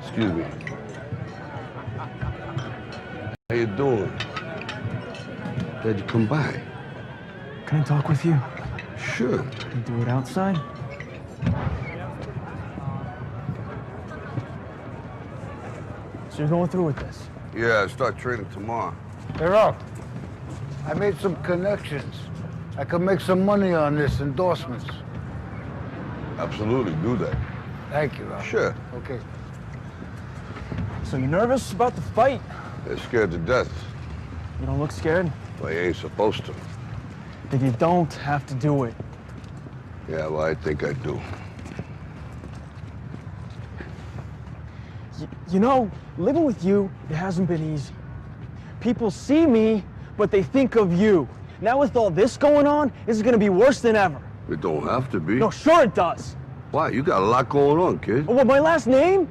Excuse me. How you doing? Glad you come by. Can I talk with you? Sure. Can we do it outside? So you're going through with this? Yeah, I start training tomorrow. Hey, Ralph, I made some connections. I could make some money on this endorsements. Absolutely, do that. Thank you, Ralph. Sure. Okay. So you nervous about the fight? They're scared to death. You don't look scared? Well, you ain't supposed to. Then you don't have to do it. Yeah, well, I think I do. You know, living with you, it hasn't been easy. People see me, but they think of you. Now with all this going on, this is gonna be worse than ever. It don't have to be. No, sure it does. Why? You got a lot going on, kid. Oh, well, my last name?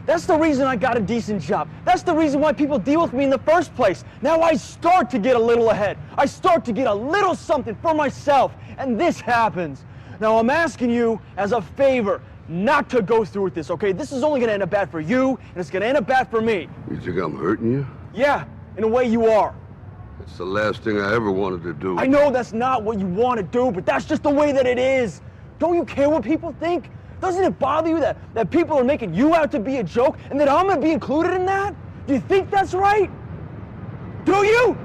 That's the reason I got a decent job. That's the reason why people deal with me in the first place. Now I start to get a little ahead. I start to get a little something for myself, and this happens. Now I'm asking you as a favor not to go through with this, okay? This is only gonna end up bad for you, and it's gonna end up bad for me. You think I'm hurting you? Yeah, in a way you are. It's the last thing I ever wanted to do. I know that's not what you want to do, but that's just the way that it is. Don't you care what people think? Doesn't it bother you that people are making you out to be a joke and that I'm gonna be included in that? Do you think that's right? Do you?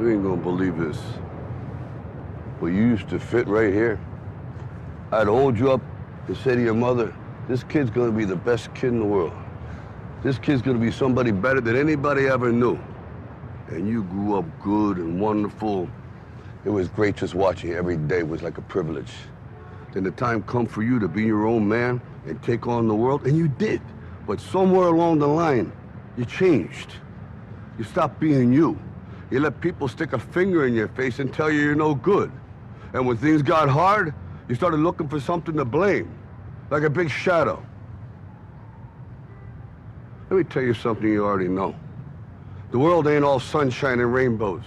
You ain't gonna believe this. But you used to fit right here. I'd hold you up and say to your mother, this kid's gonna be the best kid in the world. This kid's gonna be somebody better than anybody ever knew. And you grew up good and wonderful. It was great just watching you every day. It was like a privilege. Then the time come for you to be your own man and take on the world, and you did. But somewhere along the line, you changed. You stopped being you. You let people stick a finger in your face and tell you you're no good. And when things got hard, you started looking for something to blame, like a big shadow. Let me tell you something you already know. The world ain't all sunshine and rainbows.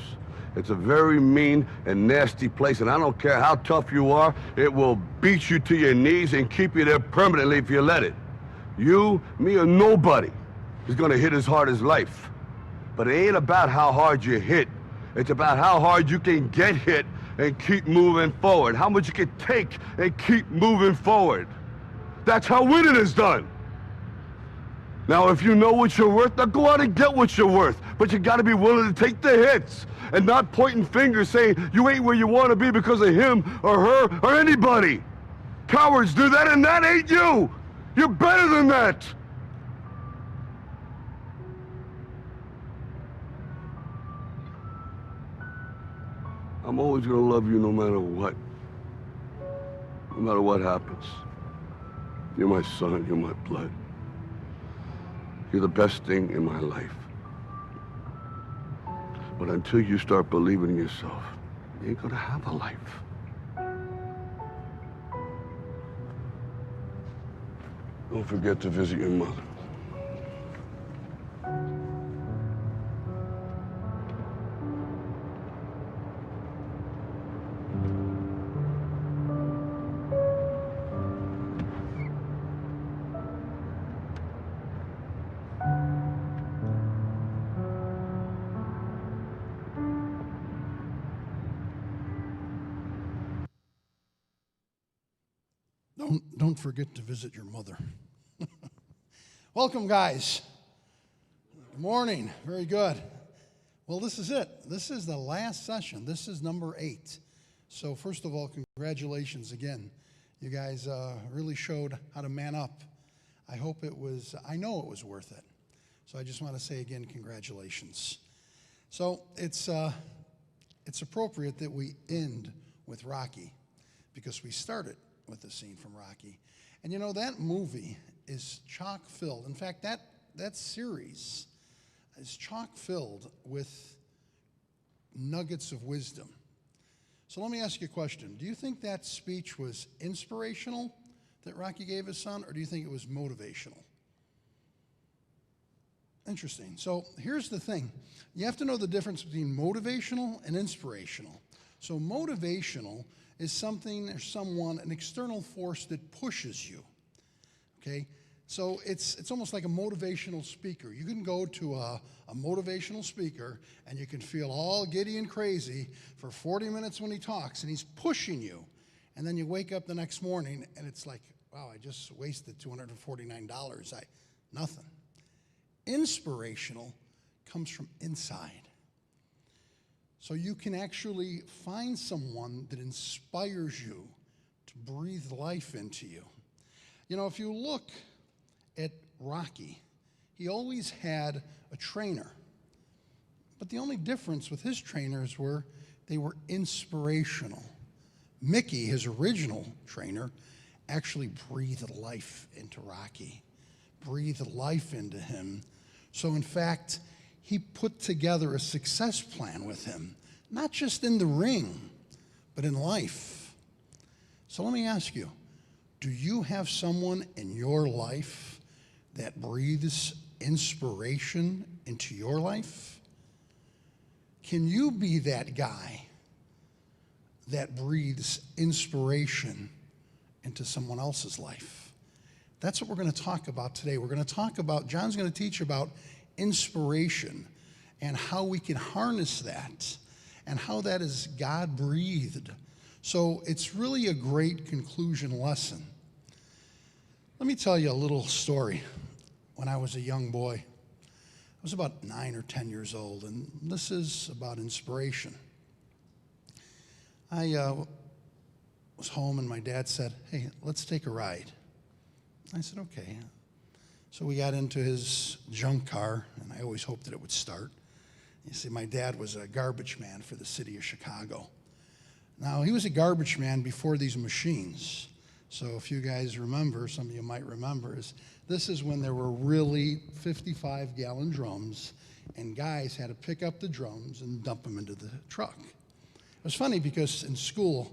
It's a very mean and nasty place, and I don't care how tough you are, it will beat you to your knees and keep you there permanently if you let it. You, me, or nobody is gonna hit as hard as life. But it ain't about how hard you hit. It's about how hard you can get hit and keep moving forward. How much you can take and keep moving forward. That's how winning is done. Now, if you know what you're worth, now go out and get what you're worth. But you gotta be willing to take the hits and not pointing fingers saying you ain't where you wanna be because of him or her or anybody. Cowards do that, and that ain't you. You're better than that. I'm always gonna love you no matter what. No matter what happens. You're my son, you're my blood. You're the best thing in my life. But until you start believing in yourself, you ain't gonna have a life. Don't forget to visit your mother. Don't forget to visit your mother. Welcome, guys. Good morning. Very good. Well, this is it. This is the last session. This is number 8. So first of all, congratulations again. You guys really showed how to man up. I know it was worth it. So I just want to say again, congratulations. So it's appropriate that we end with Rocky because we started with the scene from Rocky. And you know, that movie is chock filled. In fact, that series is chock filled with nuggets of wisdom. So let me ask you a question. Do you think that speech was inspirational that Rocky gave his son, or do you think it was motivational? Interesting. So here's the thing. You have to know the difference between motivational and inspirational. So motivational is something or someone, an external force that pushes you, okay? So it's almost like a motivational speaker. You can go to a motivational speaker and you can feel all giddy and crazy for 40 minutes when he talks and he's pushing you. And then you wake up the next morning and it's like, wow, I just wasted $249. Nothing. Inspirational comes from inside. So you can actually find someone that inspires you to breathe life into you. You know, if you look at Rocky, he always had a trainer. But the only difference with his trainers were they were inspirational. Mickey, his original trainer, actually breathed life into Rocky, breathed life into him. So in fact, he put together a success plan with him, not just in the ring, but in life. So let me ask you, do you have someone in your life that breathes inspiration into your life? Can you be that guy that breathes inspiration into someone else's life? That's what we're going to talk about today. We're going to talk about, John's going to teach about inspiration and how we can harness that and how that is God-breathed. So it's really a great conclusion lesson. Let me tell you a little story. When I was a young boy, I was about 9 or 10 years old, and this is about inspiration. I was home and my dad said, hey, let's take a ride. I said, okay. So we got into his junk car, and I always hoped that it would start. You see, my dad was a garbage man for the city of Chicago. Now, he was a garbage man before these machines. So if you guys remember, some of you might remember, this is when there were really 55-gallon drums, and guys had to pick up the drums and dump them into the truck. It was funny because in school,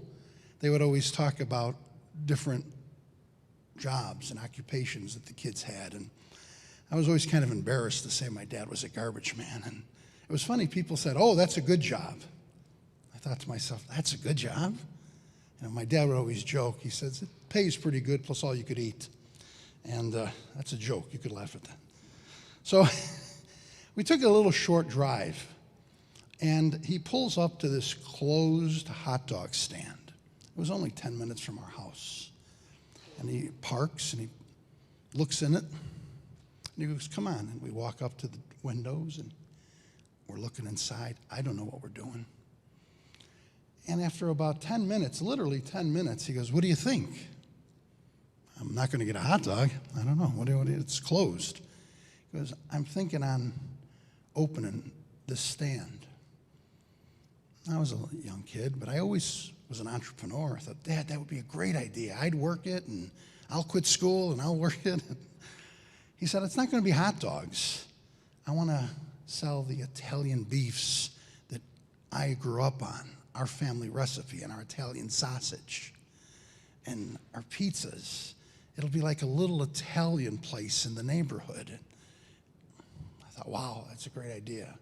they would always talk about different jobs and occupations that the kids had, and I was always kind of embarrassed to say my dad was a garbage man. And it was funny, people said, oh, that's a good job. I thought to myself, that's a good job? You know, my dad would always joke. He says, it pays pretty good, plus all you could eat. And that's a joke. You could laugh at that. So we took a little short drive, and he pulls up to this closed hot dog stand. It was only 10 minutes from our house. And he parks, and he looks in it, and he goes, come on. And we walk up to the windows, and we're looking inside. I don't know what we're doing. And after about 10 minutes, literally 10 minutes, he goes, what do you think? I'm not going to get a hot dog. I don't know. It's closed. He goes, I'm thinking on opening this stand. I was a young kid, but I always was an entrepreneur. I thought, Dad, that would be a great idea. I'd work it, and I'll quit school, and I'll work it. He said, it's not going to be hot dogs. I want to sell the Italian beefs that I grew up on, our family recipe, and our Italian sausage, and our pizzas. It'll be like a little Italian place in the neighborhood. I thought, wow, that's a great idea.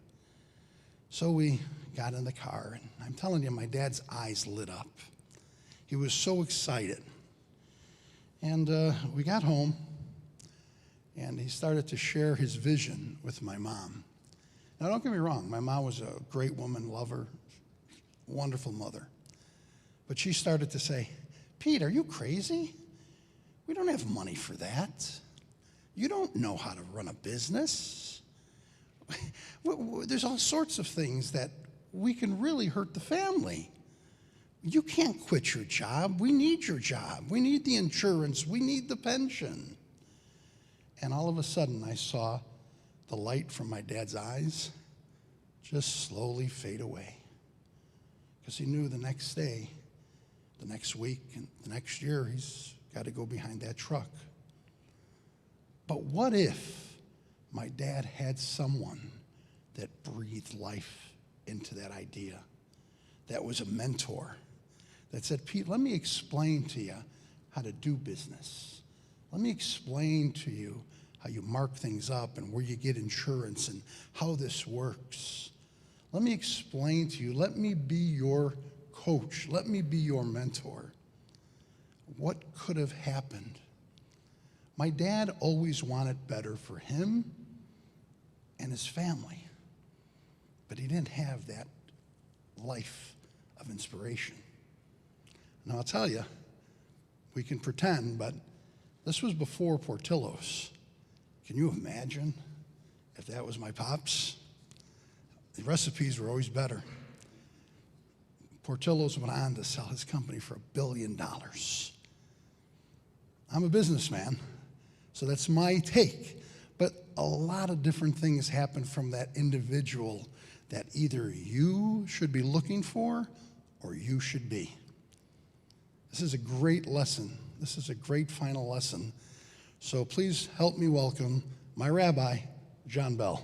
So we got in the car, and I'm telling you, my dad's eyes lit up. He was so excited. And we got home, and he started to share his vision with my mom. Now, don't get me wrong, my mom was a great woman, lover, wonderful mother. But she started to say, Pete, are you crazy? We don't have money for that. You don't know how to run a business. There's all sorts of things that we can really hurt the family. You can't quit your job. We need your job. We need the insurance. We need the pension. And all of a sudden, I saw the light from my dad's eyes just slowly fade away. Because he knew the next day, the next week, and the next year, he's got to go behind that truck. But what if my dad had someone that breathed life into that idea, that was a mentor, that said, Pete, let me explain to you how to do business. Let me explain to you how you mark things up and where you get insurance and how this works. Let me explain to you, let me be your coach. Let me be your mentor. What could have happened? My dad always wanted better for him and his family, but he didn't have that life of inspiration. Now, I'll tell you, we can pretend, but this was before Portillo's. Can you imagine if that was my pops? The recipes were always better. Portillo's went on to sell his company for $1 billion. I'm a businessman, so that's my take. But a lot of different things happen from that individual that either you should be looking for or you should be. This is a great lesson. This is a great final lesson. So please help me welcome my rabbi, John Bell.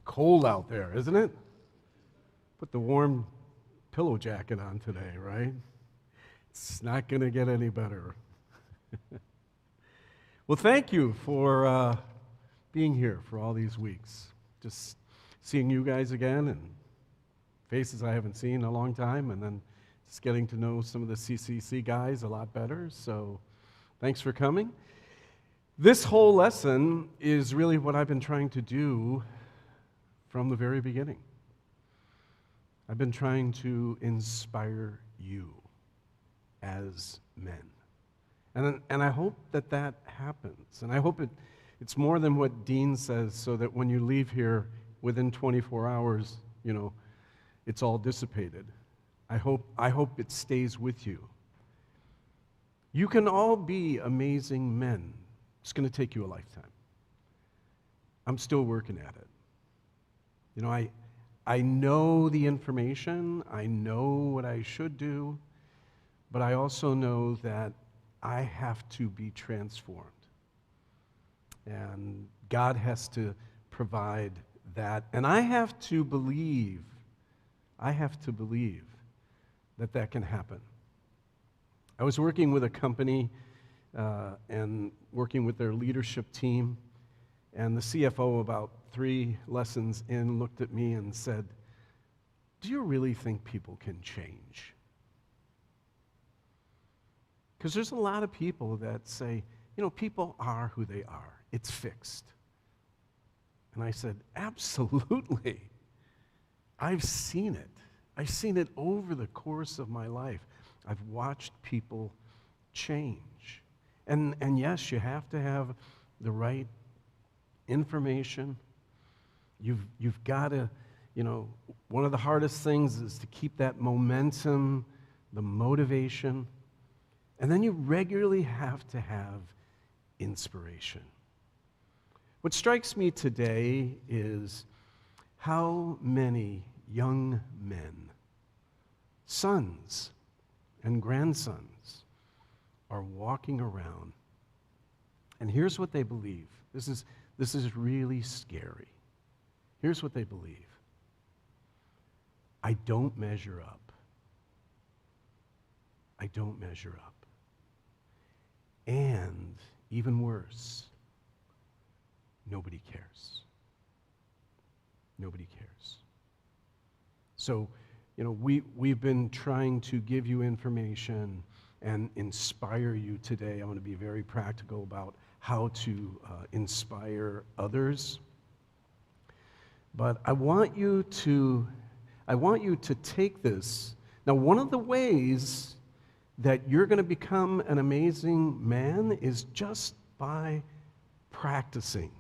Cold out there, isn't it? Put the warm pillow jacket on today, right? It's not going to get any better. Well, thank you for being here for all these weeks. Just seeing you guys again and faces I haven't seen in a long time, and then just getting to know some of the CCC guys a lot better. So thanks for coming. This whole lesson is really what I've been trying to do from the very beginning. I've been trying to inspire you as men. And I hope that that happens. And I hope it's more than what Dean says, so that when you leave here within 24 hours, it's all dissipated. I hope it stays with you. You can all be amazing men. It's going to take you a lifetime. I'm still working at it. I know the information, I know what I should do, but I also know that I have to be transformed. And God has to provide that. And I have to believe that that can happen. I was working with a company and working with their leadership team, and the CFO, about 3 lessons in, looked at me and said, "Do you really think people can change?" Because there's a lot of people that say, people are who they are. It's fixed. And I said, absolutely. I've seen it. I've seen it over the course of my life. I've watched people change. And yes, you have to have the right information. You've got to, one of the hardest things is to keep that momentum, the motivation. And then you regularly have to have inspiration. What strikes me today is how many young men, sons and grandsons, are walking around, and here's what they believe. This is really scary. Here's what they believe. I don't measure up. I don't measure up. And even worse, nobody cares. Nobody cares. So, we've been trying to give you information and inspire you today. I want to be very practical about how to inspire others. But I want you to take this. Now, one of the ways that you're going to become an amazing man is just by practicing.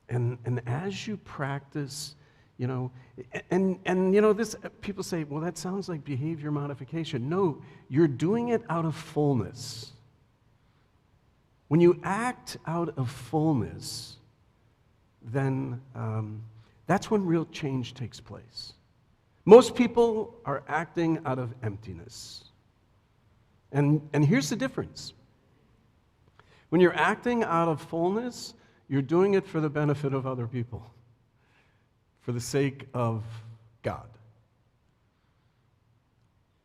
And as you practice, this, people say, well, that sounds like behavior modification. No, you're doing it out of fullness. When you act out of fullness, then that's when real change takes place. Most people are acting out of emptiness. And here's the difference. When you're acting out of fullness, you're doing it for the benefit of other people, for the sake of God.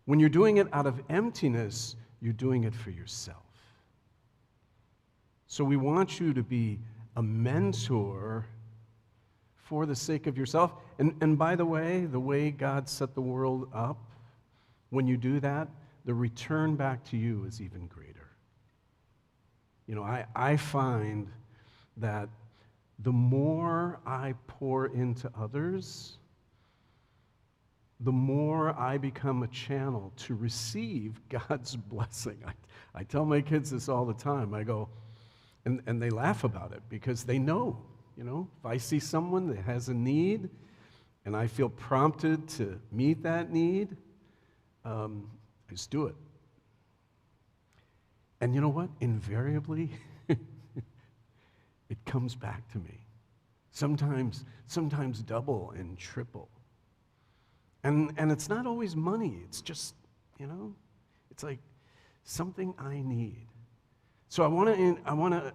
When you're doing it out of emptiness, you're doing it for yourself. So we want you to be a mentor for the sake of yourself. And by the way God set the world up, when you do that, the return back to you is even greater. You know, I find that the more I pour into others, the more I become a channel to receive God's blessing. I tell my kids this all the time. I go, and they laugh about it because they know, you know, if I see someone that has a need and I feel prompted to meet that need, I just do it. And you know what? Invariably, it comes back to me. Sometimes double and triple. And it's not always money. It's just, you know, it's like something I need. So I want to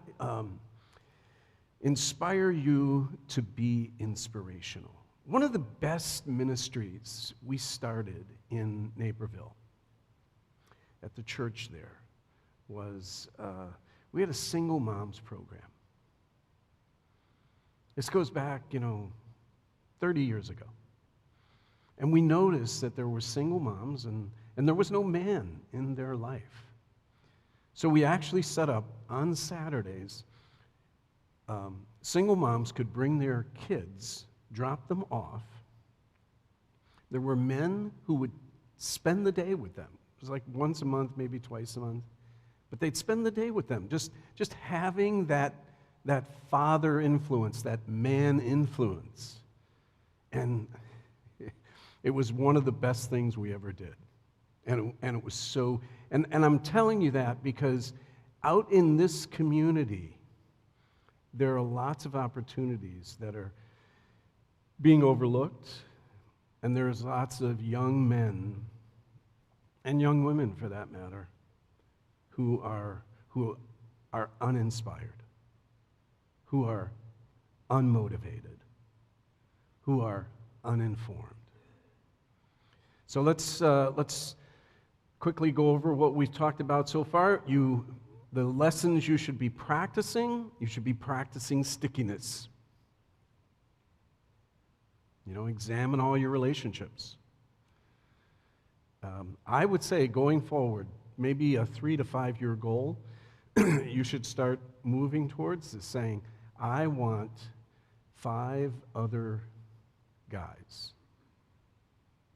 inspire you to be inspirational. One of the best ministries we started in Naperville at the church there was we had a single moms program. This goes back, 30 years ago. And we noticed that there were single moms and there was no man in their life. So we actually set up on Saturdays, single moms could bring their kids, drop them off. There were men who would spend the day with them. It was like once a month, maybe twice a month. But they'd spend the day with them, just having that father influence, that man influence. And it was one of the best things we ever did. And it was so, and I'm telling you that because out in this community, there are lots of opportunities that are being overlooked, and there's lots of young men, and young women for that matter, who are uninspired, who are unmotivated, who are uninformed. So let's quickly go over what we've talked about so far. The lessons you should be practicing stickiness. Examine all your relationships. I would say going forward, maybe a 3 to 5 year goal, you should start moving towards is saying, I want 5 other guys.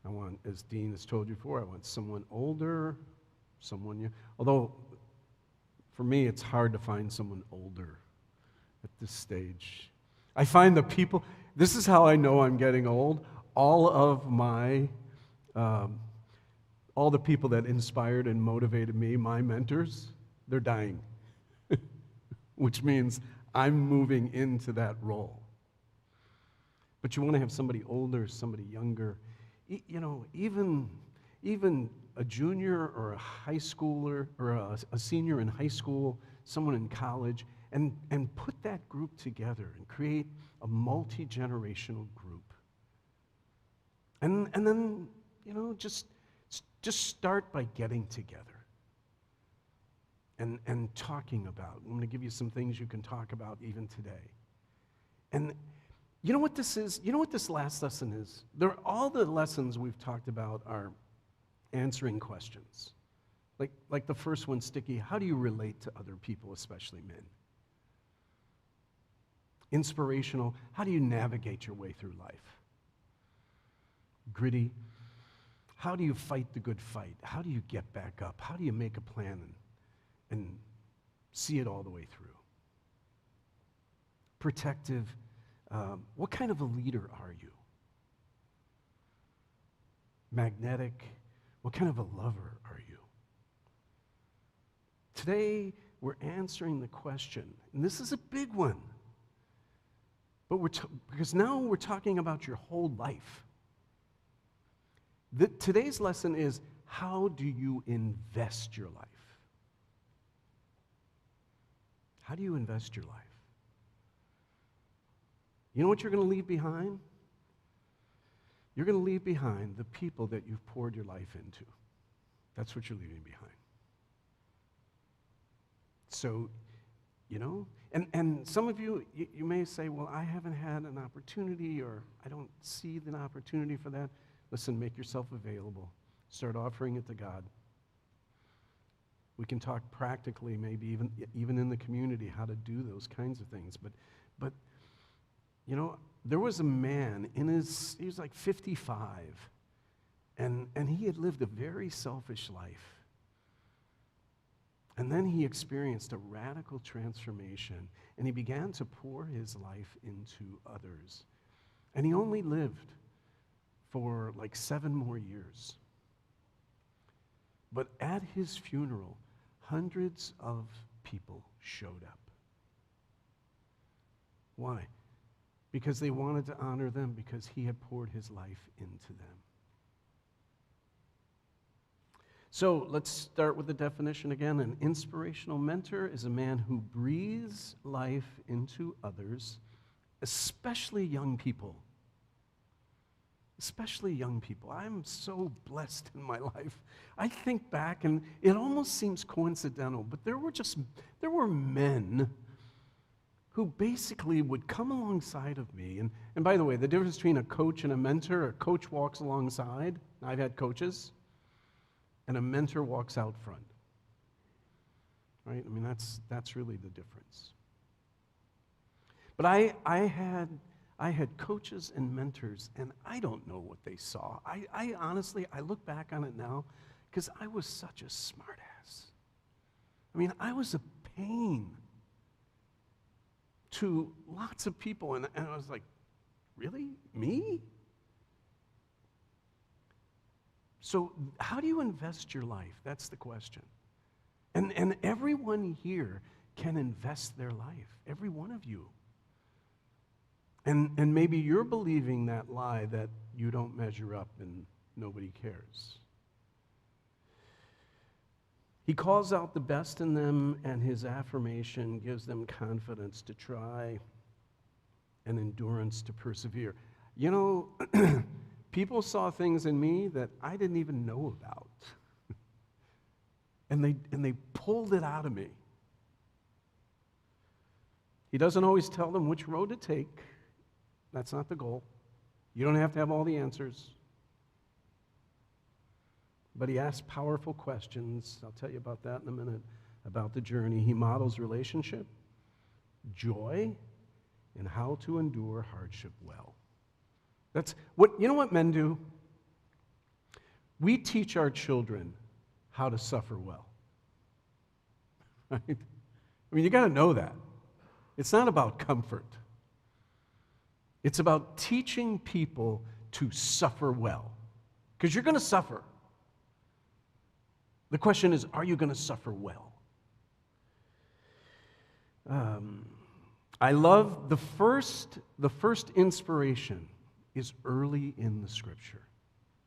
I want, as Dean has told you before, I want someone older, someone young. Although, for me, it's hard to find someone older at this stage. I find the people, this is how I know I'm getting old. All the people that inspired and motivated me, my mentors, they're dying. Which means I'm moving into that role. But you want to have somebody older, somebody younger. Even a junior or a high schooler or a senior in high school, someone in college, and put that group together and create a multi-generational group. And then, just start by getting together and talking about. I'm going to give you some things you can talk about even today. And you know what this is? You know what this last lesson is? All the lessons we've talked about are answering questions. Like the first one, Sticky, how do you relate to other people, especially men? Inspirational, how do you navigate your way through life? Gritty, how do you fight the good fight? How do you get back up? How do you make a plan and see it all the way through? Protective, what kind of a leader are you? Magnetic, what kind of a lover are you? Today, we're answering the question, and this is a big one, but because now we're talking about your whole life. Today's lesson is, how do you invest your life? How do you invest your life? You know what you're going to leave behind? You're going to leave behind the people that you've poured your life into. That's what you're leaving behind. So you know? And some of you, you may say, well, I haven't had an opportunity, or I don't see the opportunity for that. Listen, make yourself available. Start offering it to God. We can talk practically, maybe even in the community, how to do those kinds of things. But you know, there was a man he was like 55, and he had lived a very selfish life. And then he experienced a radical transformation, and he began to pour his life into others. And he only lived for like 7 more years. But at his funeral, hundreds of people showed up. Why? Because they wanted to honor them, because he had poured his life into them. So let's start with the definition again. An inspirational mentor is a man who breathes life into others, especially young people. Especially young people. I'm so blessed in my life. I think back, and it almost seems coincidental, but there were men who basically would come alongside of me. And by the way, the difference between a coach and a mentor, a coach walks alongside. I've had coaches. And a mentor walks out front. Right? I mean, that's really the difference. But I had coaches and mentors, and I don't know what they saw. I honestly, I look back on it now, because I was such a smartass. I mean, I was a pain to lots of people, and I was like, really? Me? So how do you invest your life? That's the question. And everyone here can invest their life, every one of you. And maybe you're believing that lie that you don't measure up and nobody cares. He calls out the best in them, and his affirmation gives them confidence to try and endurance to persevere. You know, people saw things in me that I didn't even know about. and they pulled it out of me. He doesn't always tell them which road to take. That's not the goal. You don't have to have all the answers. But he asks powerful questions. I'll tell you about that in a minute, about the journey. He models relationship, joy, and how to endure hardship well. That's what, you know what men do? We teach our children how to suffer well. Right? I mean, you got to know that. It's not about comfort. It's about teaching people to suffer well. Because you're going to suffer. The question is, are you going to suffer well? I love the first inspiration is early in the Scripture.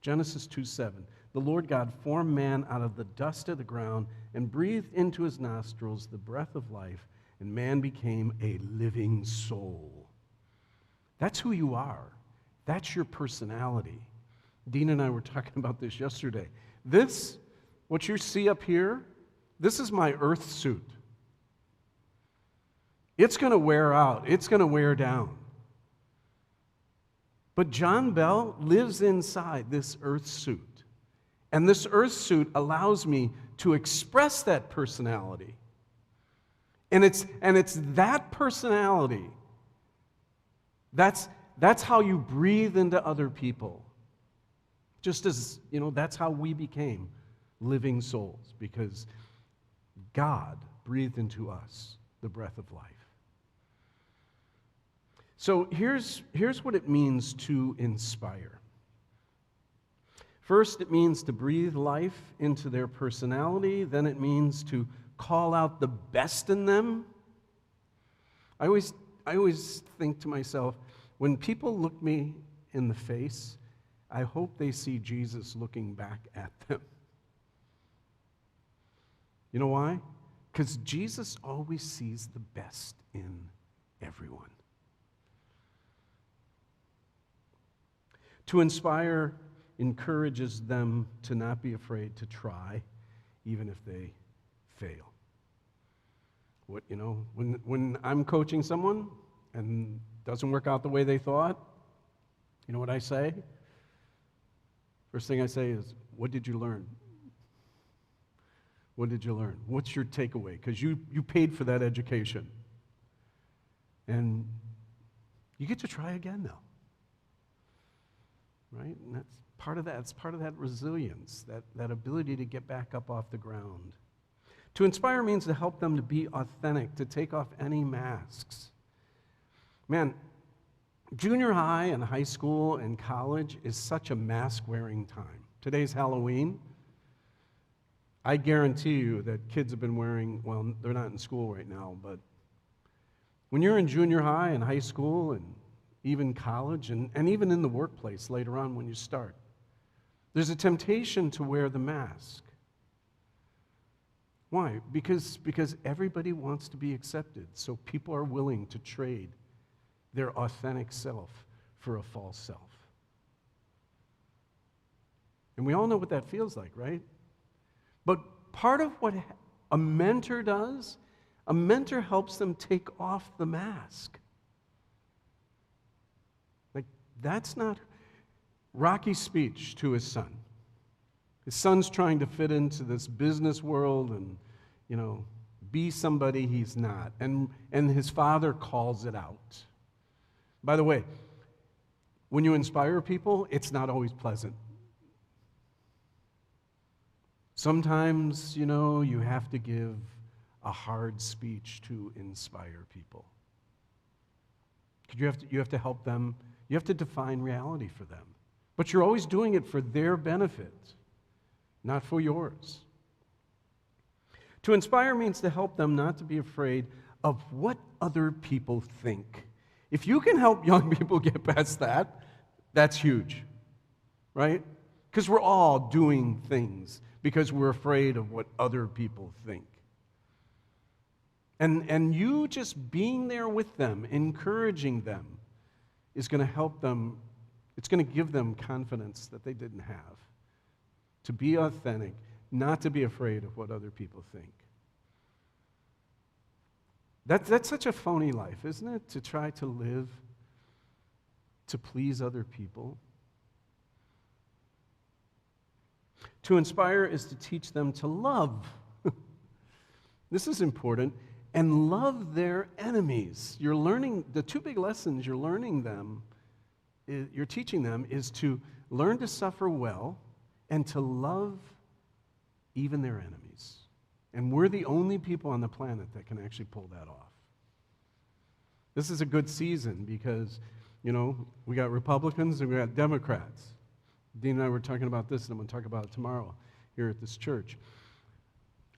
Genesis 2:7. The Lord God formed man out of the dust of the ground and breathed into his nostrils the breath of life, and man became a living soul. That's who you are. That's your personality. Dean and I were talking about this yesterday. This, what you see up here, this is my earth suit. It's going to wear out. It's going to wear down. But John Bell lives inside this earth suit. And this earth suit allows me to express that personality. And it's that personality. That's how you breathe into other people. Just as, you know, that's how we became living souls, because God breathed into us the breath of life. So here's what it means to inspire. First, it means to breathe life into their personality. Then it means to call out the best in them. I always think to myself, when people look me in the face, I hope they see Jesus looking back at them. You know why? Because Jesus always sees the best in everyone. To inspire encourages them to not be afraid to try, even if they fail. When I'm coaching someone and it doesn't work out the way they thought, you know what I say? First thing I say is, what did you learn? What did you learn? What's your takeaway? Because you paid for that education. And you get to try again now. Right? And that's part of that. It's part of that resilience, that ability to get back up off the ground. To inspire means to help them to be authentic, to take off any masks. Man, junior high and high school and college is such a mask-wearing time. Today's Halloween. I guarantee you that kids have been wearing, well, they're not in school right now, but when you're in junior high and high school and even college and even in the workplace later on when you start, there's a temptation to wear the mask. Why? Because everybody wants to be accepted, so people are willing to trade their authentic self for a false self. And we all know what that feels like, right? But part of what a mentor does, a mentor helps them take off the mask. Like, that's not Rocky's speech to his son. His son's trying to fit into this business world and, be somebody he's not. And his father calls it out. By the way, when you inspire people, it's not always pleasant. Sometimes, you have to give a hard speech to inspire people. You have to help them. You have to define reality for them. But you're always doing it for their benefit, not for yours. To inspire means to help them not to be afraid of what other people think. If you can help young people get past that, that's huge, right? Because we're all doing things because we're afraid of what other people think. And you just being there with them, encouraging them, is going to help them, it's going to give them confidence that they didn't have. To be authentic, not to be afraid of what other people think. That's such a phony life, isn't it? To try to live, to please other people. To inspire is to teach them to love. This is important. And love their enemies. You're learning, the two big lessons you're learning them, you're teaching them is to learn to suffer well and to love even their enemies. And we're the only people on the planet that can actually pull that off. This is a good season because, we got Republicans and we got Democrats. Dean and I were talking about this, and I'm going to talk about it tomorrow here at this church.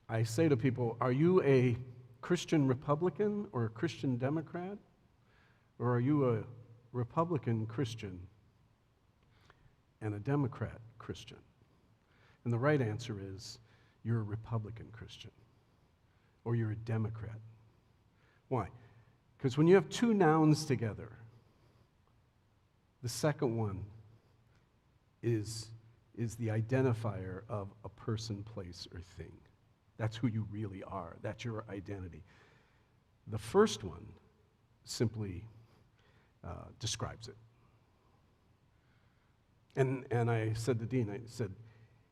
I say to people, are you a Christian Republican or a Christian Democrat? Or are you a Republican Christian and a Democrat Christian? And the right answer is, you're a Republican Christian or you're a Democrat. Why? Because when you have two nouns together, the second one is the identifier of a person, place, or thing. That's who you really are. That's your identity. The first one simply describes it. And I said to Dean, I said,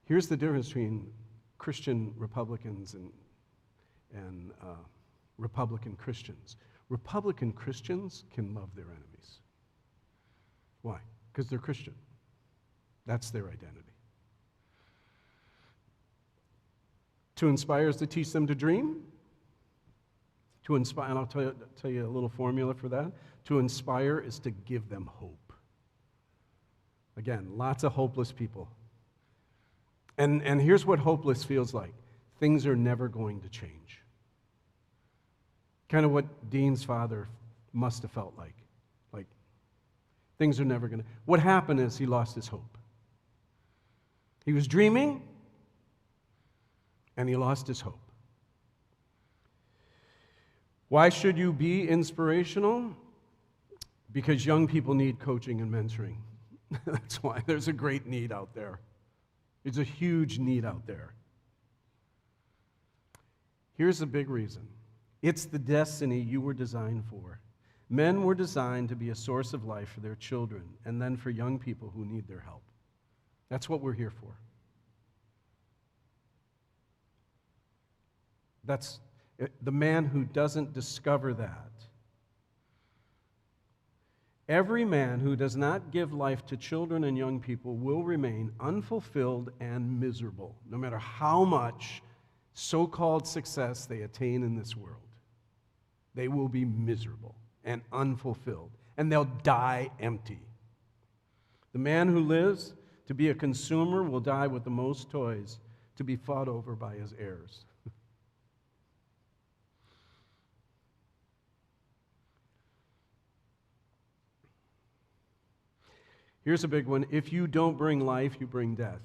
here's the difference between Christian Republicans and Republican Christians. Republican Christians can love their enemies. Why? Because they're Christian. That's their identity. To inspire is to teach them to dream. To inspire, and I'll tell you a little formula for that. To inspire is to give them hope. Again, lots of hopeless people. And here's what hopeless feels like. Things are never going to change. Kind of what Dean's father must have felt like. Like, things are never going to. What happened is he lost his hope. He was dreaming, and he lost his hope. Why should you be inspirational? Because young people need coaching and mentoring. That's why. There's a great need out there. There's a huge need out there. Here's the big reason. It's the destiny you were designed for. Men were designed to be a source of life for their children and then for young people who need their help. That's what we're here for. That's the man who doesn't discover that. Every man who does not give life to children and young people will remain unfulfilled and miserable, no matter how much so-called success they attain in this world. They will be miserable and unfulfilled, and they'll die empty. The man who lives to be a consumer will die with the most toys to be fought over by his heirs. Here's a big one. If you don't bring life, you bring death.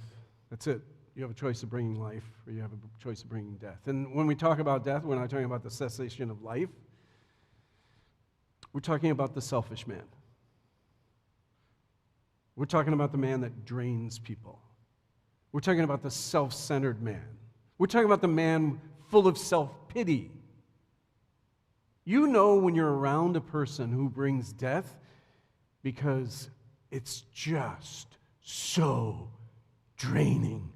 That's it. You have a choice of bringing life, or you have a choice of bringing death. And when we talk about death, we're not talking about the cessation of life. We're talking about the selfish man. We're talking about the man that drains people. We're talking about the self-centered man. We're talking about the man full of self-pity. You know when you're around a person who brings death because it's just so draining.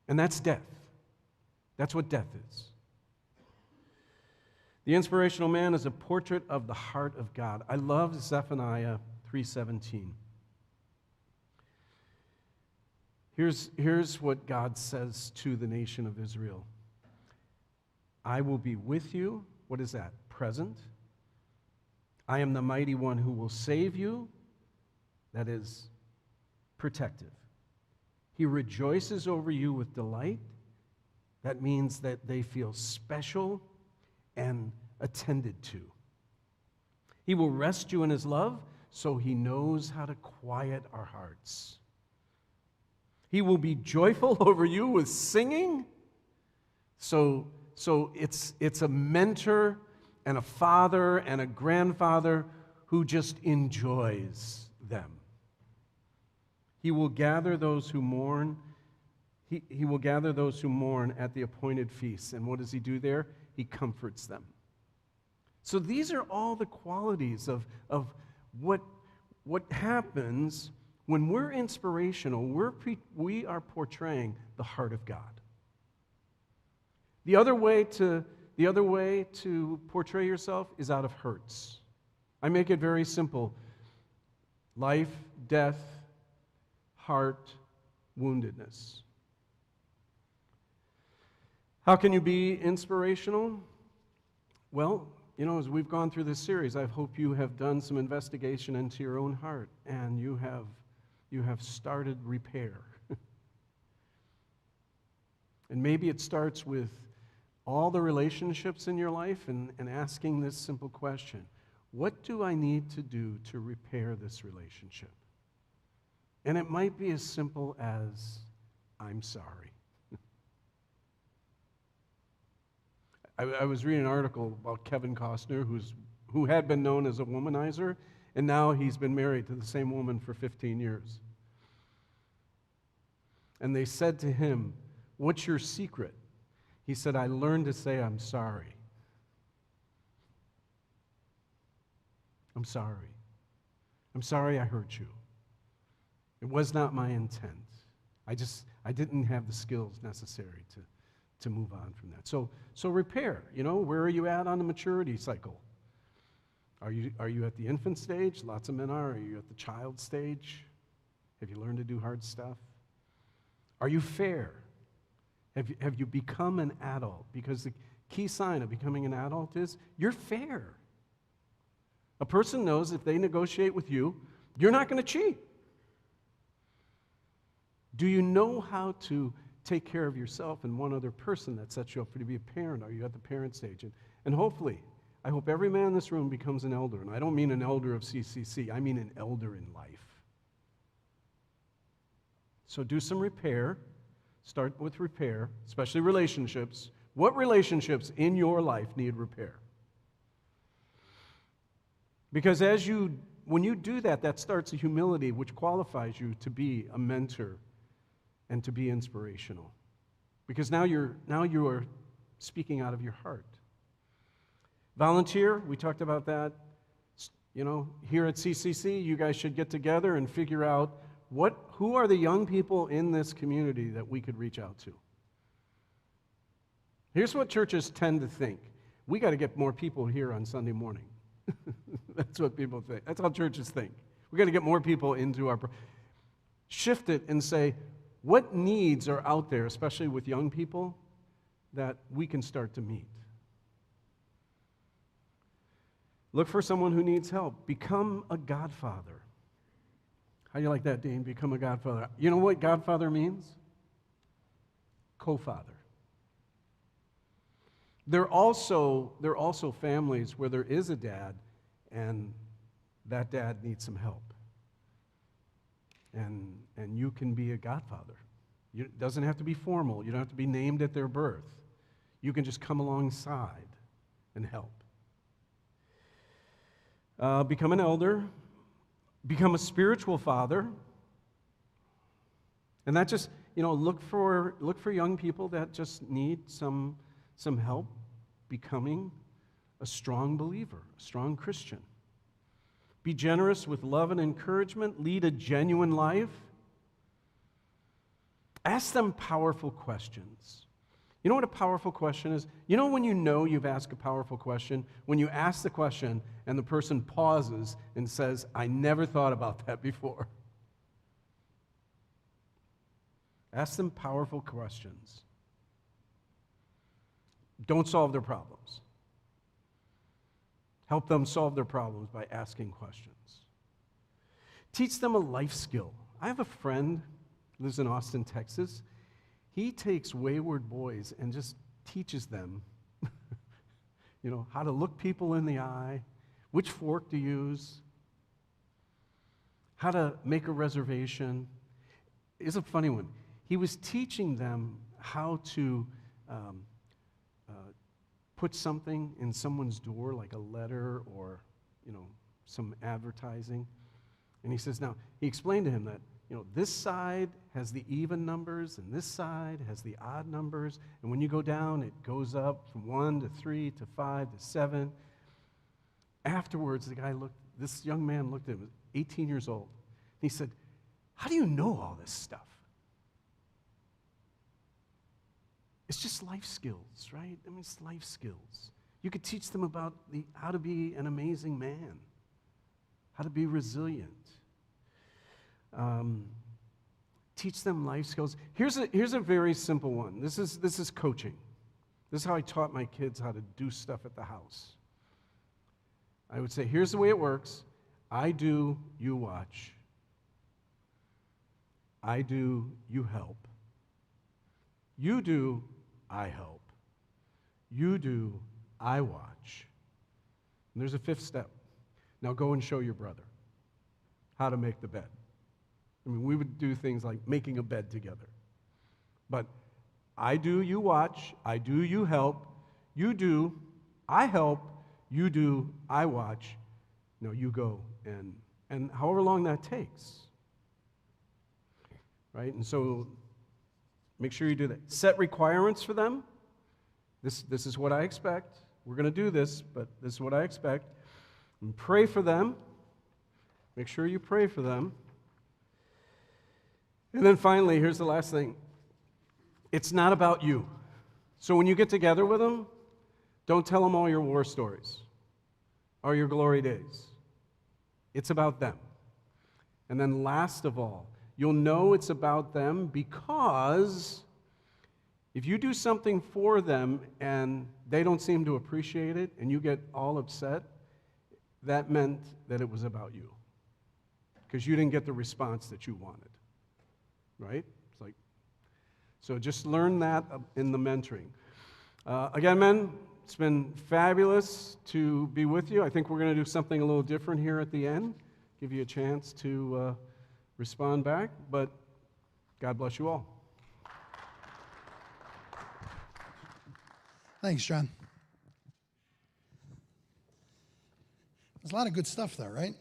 And that's death. That's what death is. The inspirational man is a portrait of the heart of God. I love Zephaniah 3:17. Here's what God says to the nation of Israel. I will be with you. What is that? Present. I am the mighty one who will save you. That is protective. He rejoices over you with delight. That means that they feel special and attended to. He will rest you in his love, so he knows how to quiet our hearts. He will be joyful over you with singing. So it's a mentor and a father and a grandfather who just enjoys them. He will gather those who mourn. He will gather those who mourn at the appointed feasts. And what does he do there? He comforts them. So these are all the qualities of what happens when we're inspirational. We are portraying the heart of God. The other way to portray yourself is out of hurts. I make it very simple. Life, death, heart, woundedness. How can you be inspirational? Well, as we've gone through this series, I hope you have done some investigation into your own heart, and you have started repair. And maybe it starts with all the relationships in your life and asking this simple question: what do I need to do to repair this relationship? And it might be as simple as, I'm sorry. I was reading an article about Kevin Costner, who had been known as a womanizer, and now he's been married to the same woman for 15 years. And they said to him, "What's your secret?" He said, "I learned to say I'm sorry. I'm sorry. I'm sorry I hurt you. It was not my intent. I didn't have the skills necessary to move on from that." So repair. Where are you at on the maturity cycle? Are you at the infant stage? Lots of men are. Are you at the child stage? Have you learned to do hard stuff? Are you fair? Have you become an adult? Because the key sign of becoming an adult is you're fair. A person knows if they negotiate with you, you're not going to cheat. Do you know how to take care of yourself and one other person that sets you up to be a parent? Are you at the parent stage? And hopefully, I hope every man in this room becomes an elder. And I don't mean an elder of CCC. I mean an elder in life. So do some repair. Start with repair, especially relationships. What relationships in your life need repair? Because when you do that, that starts a humility which qualifies you to be a mentor and to be inspirational. Because now you are speaking out of your heart. Volunteer, we talked about that. You know, here at CCC, you guys should get together and figure out who are the young people in this community that we could reach out to. Here's what churches tend to think. We got to get more people here on Sunday morning. That's what people think. That's how churches think. We got to get more people into our... Shift it and say, what needs are out there, especially with young people, that we can start to meet? Look for someone who needs help. Become a godfather. How do you like that, Dean? Become a godfather. You know what godfather means? Co-father. There are also families where there is a dad, and that dad needs some help. And you can be a godfather. It doesn't have to be formal. You don't have to be named at their birth. You can just come alongside and help. Become an elder. Become a spiritual father. And that just, look for young people that just need some help becoming a strong believer, a strong Christian. Be generous with love and encouragement. Lead a genuine life. Ask them powerful questions. You know what a powerful question is? You know when you've asked a powerful question? When you ask the question and the person pauses and says, I never thought about that before. Ask them powerful questions. Don't solve their problems. Help them solve their problems by asking questions. Teach them a life skill. I have a friend who lives in Austin, Texas. He takes wayward boys and just teaches them, how to look people in the eye, which fork to use, how to make a reservation. It's a funny one. He was teaching them how to put something in someone's door, like a letter or, some advertising. And he says, he explained to him that, this side has the even numbers and this side has the odd numbers. And when you go down, it goes up from 1 to 3 to 5 to 7. Afterwards, this young man looked at him, 18 years old. And he said, how do you know all this stuff? It's just life skills, right? It's life skills. You could teach them about how to be an amazing man, how to be resilient. Teach them life skills. Here's a very simple one. This is coaching. This is how I taught my kids how to do stuff at the house. I would say, here's the way it works. I do, you watch. I do, you help. You do, I help. You do, I watch. And there's a fifth step. Now go and show your brother how to make the bed. We would do things like making a bed together. But I do, you watch. I do, you help. You do, I help. You do, I watch. No, you go and however long that takes. Right? And so make sure you do that. Set requirements for them. This is what I expect. We're going to do this, but this is what I expect. And pray for them. Make sure you pray for them. And then finally, here's the last thing. It's not about you. So when you get together with them, don't tell them all your war stories or your glory days. It's about them. And then last of all, you'll know it's about them because if you do something for them and they don't seem to appreciate it and you get all upset, that meant that it was about you because you didn't get the response that you wanted. Right? So just learn that in the mentoring. Again, men, it's been fabulous to be with you. I think we're going to do something a little different here at the end, give you a chance to respond back, but God bless you all. Thanks, John. There's a lot of good stuff there, right?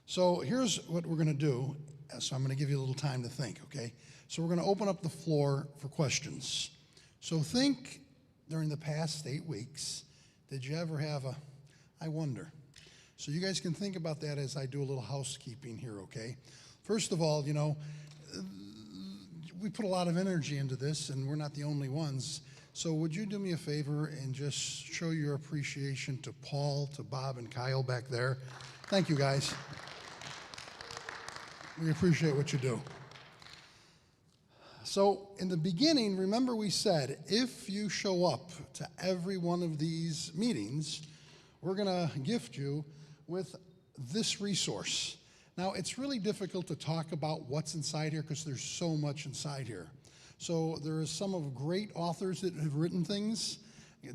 So here's what we're going to do. So I'm going to give you a little time to think, okay? So we're going to open up the floor for questions. So think during the past 8 weeks, did you ever have a, I wonder? So you guys can think about that as I do a little housekeeping here, okay? First of all, we put a lot of energy into this, and we're not the only ones. So would you do me a favor and just show your appreciation to Paul, to Bob, and Kyle back there? Thank you, guys. We appreciate what you do. So in the beginning, remember we said, if you show up to every one of these meetings, we're going to gift you with this resource. Now, it's really difficult to talk about what's inside here because there's so much inside here. So there are some of great authors that have written things.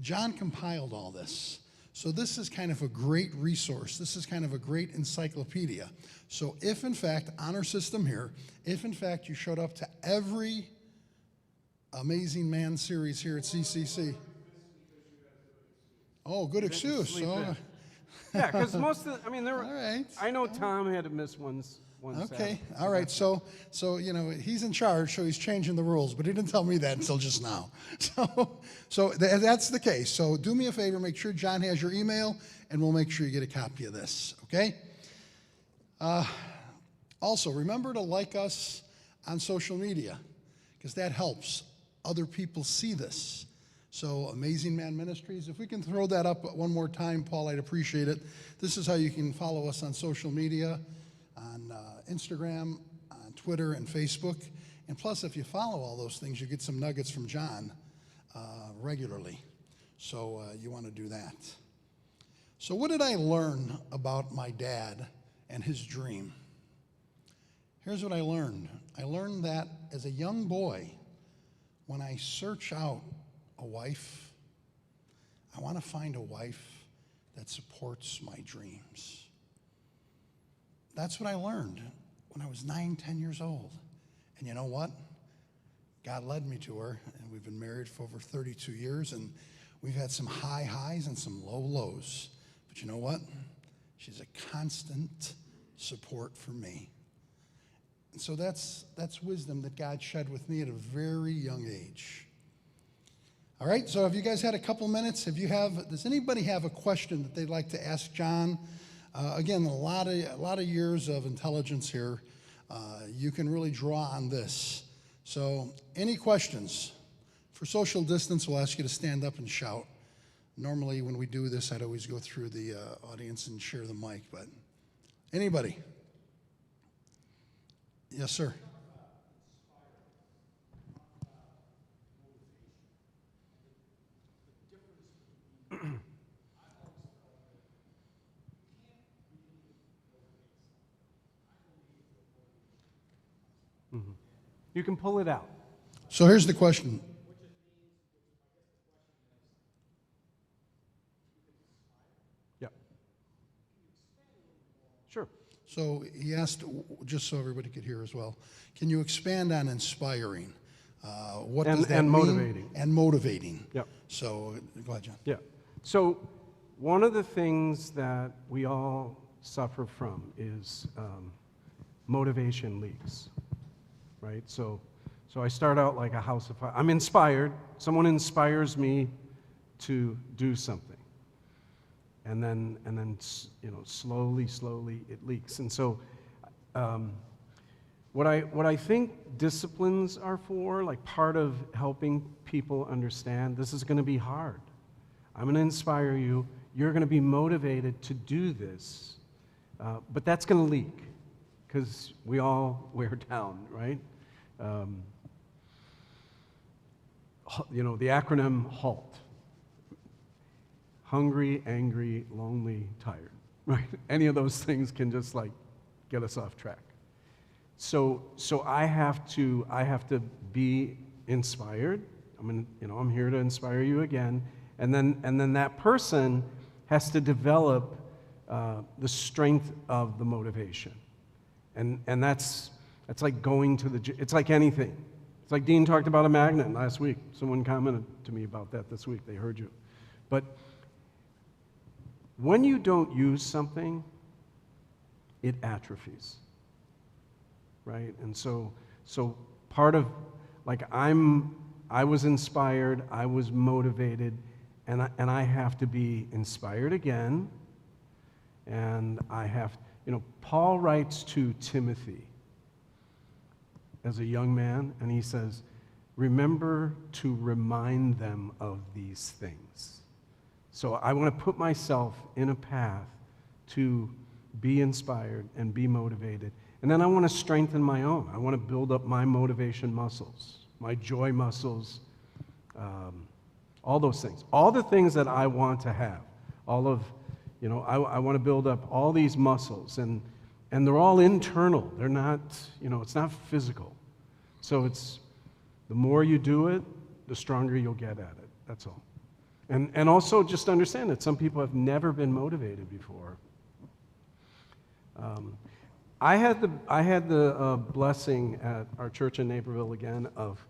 John compiled all this. So this is kind of a great resource. This is kind of a great encyclopedia. So if, in fact, honor system here, if, in fact, you showed up to every Amazing Man series here at CCC. Oh, good excuse. So, yeah, because most of the, there were, all right. I know Tom had to miss one Okay, Saturday. all right. So he's in charge, so he's changing the rules, but he didn't tell me that until just now. So that's the case. So do me a favor, make sure John has your email, and we'll make sure you get a copy of this. Okay. Also, remember to like us on social media, because that helps other people see this. So Amazing Man Ministries, if we can throw that up one more time, Paul, I'd appreciate it. This is how you can follow us on social media, on Instagram, on Twitter, and Facebook. And plus, if you follow all those things, you get some nuggets from John regularly. So you want to do that. So what did I learn about my dad and his dream? Here's what I learned. I learned that as a young boy, when I search out a wife, I want to find a wife that supports my dreams. That's what I learned when I was 9, 10 years old. And you know what? God led me to her, and we've been married for over 32 years, and we've had some high highs and some low lows. But you know what? She's a constant support for me. And so that's wisdom that God shed with me at a very young age. All right, so have you guys had a couple minutes? Does anybody have a question that they'd like to ask John? Again, a lot of years of intelligence here. You can really draw on this. So any questions? For social distance, we'll ask you to stand up and shout. Normally when we do this, I'd always go through the audience and share the mic, but anybody? Yes, sir. Mm-hmm. You can pull it out. So here's the question. Yeah. Sure. So he asked, just so everybody could hear as well, can you expand on inspiring? What does that and mean? Motivating. And motivating. Yep. So go ahead, John. Yeah. So one of the things that we all suffer from is motivation leaks, right? So I start out like a house of fire. I'm inspired. Someone inspires me to do something. And then slowly it leaks. And so what I think disciplines are for, like part of helping people understand this is going to be hard. I'm going to inspire you. You're going to be motivated to do this. But that's going to leak because we all wear down, right? The acronym HALT. Hungry, angry, lonely, tired, right? Any of those things can just like get us off track. So I have to be inspired. I'm here to inspire you again, and then that person has to develop the strength of the motivation, and that's like going to the gym. It's like anything. It's like Dean talked about a magnet last week. Someone commented to me about that this week. They heard you, but when you don't use something, it atrophies, right? And so part of, like, I'm I was inspired, I was motivated, and I have to be inspired again. And I have, Paul writes to Timothy as a young man, and he says, remember to remind them of these things. So I want to put myself in a path to be inspired and be motivated. And then I want to strengthen my own. I want to build up my motivation muscles, my joy muscles, all those things. All the things that I want to have. All of, I want to build up all these muscles. And they're all internal. They're not, it's not physical. So it's, the more you do it, the stronger you'll get at it. That's all. And also just understand that some people have never been motivated before. I had the blessing at our church in Naperville again of,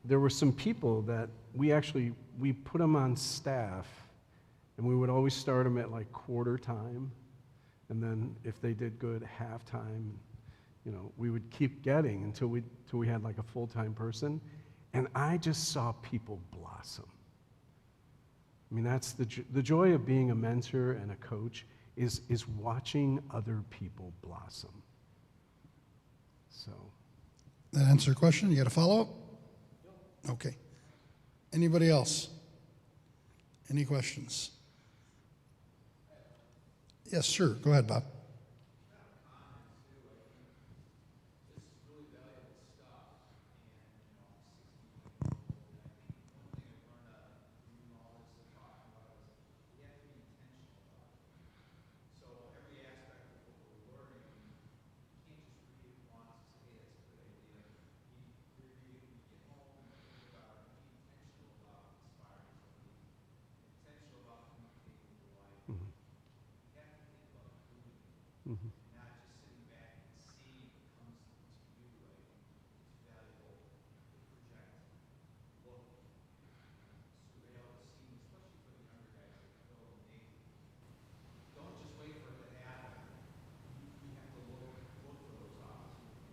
there were some people that we put them on staff, and we would always start them at like quarter time, and then if they did good, halftime. We would keep getting until we had like a full-time person, and I just saw people blossom. I mean, that's the joy of being a mentor and a coach is watching other people blossom. So. That answer your question? You got a follow-up? Okay. Anybody else? Any questions? Yes, sure. Go ahead, Bob.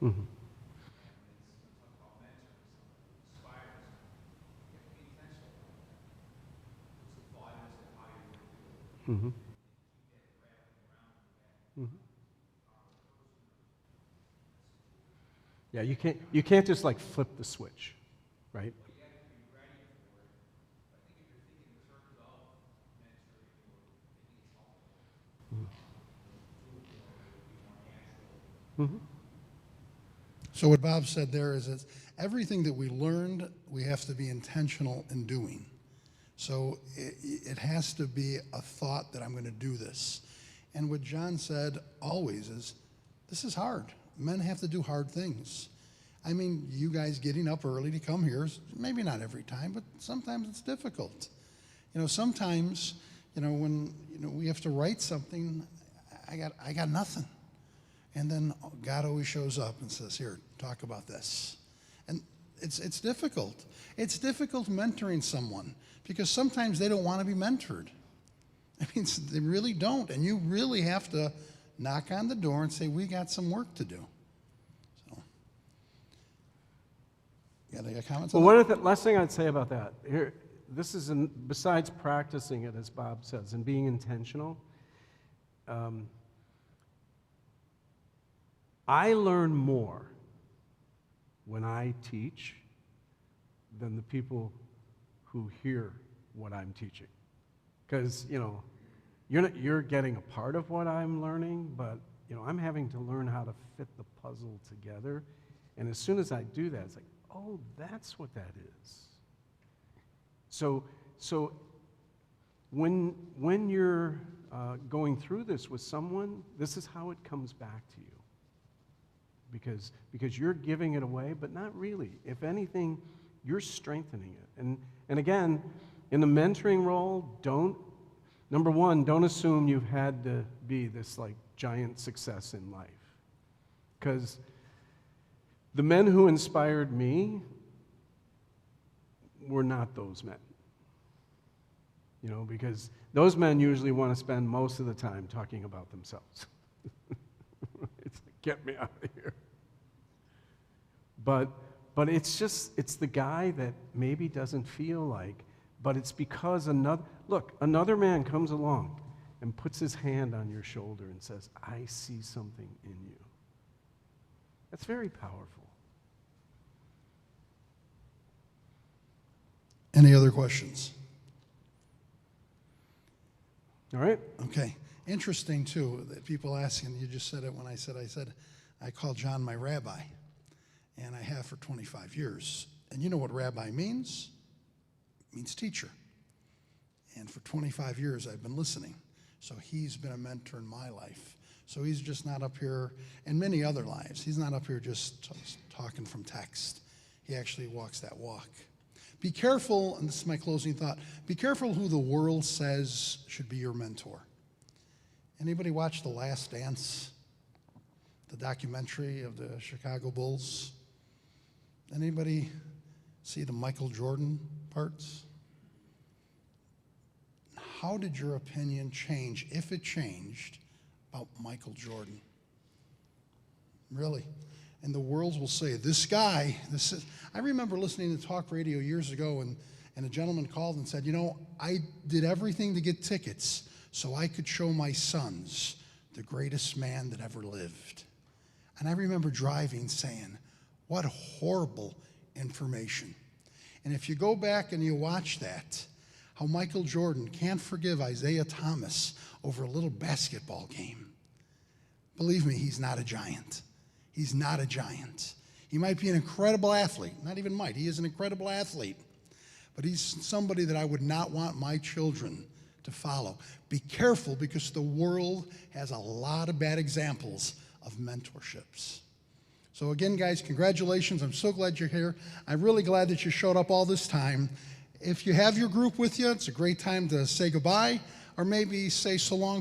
Mm-hmm. Mm-hmm. Mm-hmm. Yeah, you can't just like flip the switch, right? Mm-hmm. So what Bob said there is that everything that we learned, we have to be intentional in doing. So it has to be a thought that I'm going to do this. And what John said always is, this is hard. Men have to do hard things. I mean, you guys getting up early to come here, maybe not every time, but sometimes it's difficult. Sometimes, when we have to write something, I got nothing. And then God always shows up and says, here, talk about this. And it's difficult. It's difficult mentoring someone because sometimes they don't want to be mentored. I mean, they really don't. And you really have to knock on the door and say, we got some work to do. So, you got any comments on that? Well, last thing I'd say about that, here, this is, besides practicing it, as Bob says, and being intentional, I learn more when I teach than the people who hear what I'm teaching. Because, you're getting a part of what I'm learning, but, I'm having to learn how to fit the puzzle together. And as soon as I do that, it's like, oh, that's what that is. So when you're going through this with someone, this is how it comes back to you. Because you're giving it away, but not really. If anything, you're strengthening it. And again, in the mentoring role, number one, don't assume you've had to be this like giant success in life. Because the men who inspired me were not those men. Because those men usually want to spend most of the time talking about themselves. It's like, get me out of here. But But it's the guy that maybe doesn't feel like, but it's because another man comes along and puts his hand on your shoulder and says, I see something in you. That's very powerful. Any other questions? All right? Okay. Interesting, too, that people asking, you just said it when I said, I call John my rabbi, and I have for 25 years. And you know what rabbi means? It means teacher. And for 25 years, I've been listening. So he's been a mentor in my life. So he's just not up here, and many other lives. He's not up here just talking from text. He actually walks that walk. Be careful, and this is my closing thought, be careful who the world says should be your mentor. Anybody watch The Last Dance? The documentary of the Chicago Bulls? Anybody see the Michael Jordan parts? How did your opinion change, if it changed, about Michael Jordan? Really? And the world will say, this guy, I remember listening to talk radio years ago, and a gentleman called and said, I did everything to get tickets so I could show my sons the greatest man that ever lived. And I remember driving saying, what horrible information. And if you go back and you watch that, how Michael Jordan can't forgive Isaiah Thomas over a little basketball game. Believe me, he's not a giant. He's not a giant. He might be an incredible athlete. Not even might. He is an incredible athlete. But he's somebody that I would not want my children to follow. Be careful, because the world has a lot of bad examples of mentorships. So again, guys, congratulations. I'm so glad you're here. I'm really glad that you showed up all this time. If you have your group with you, it's a great time to say goodbye, or maybe say so long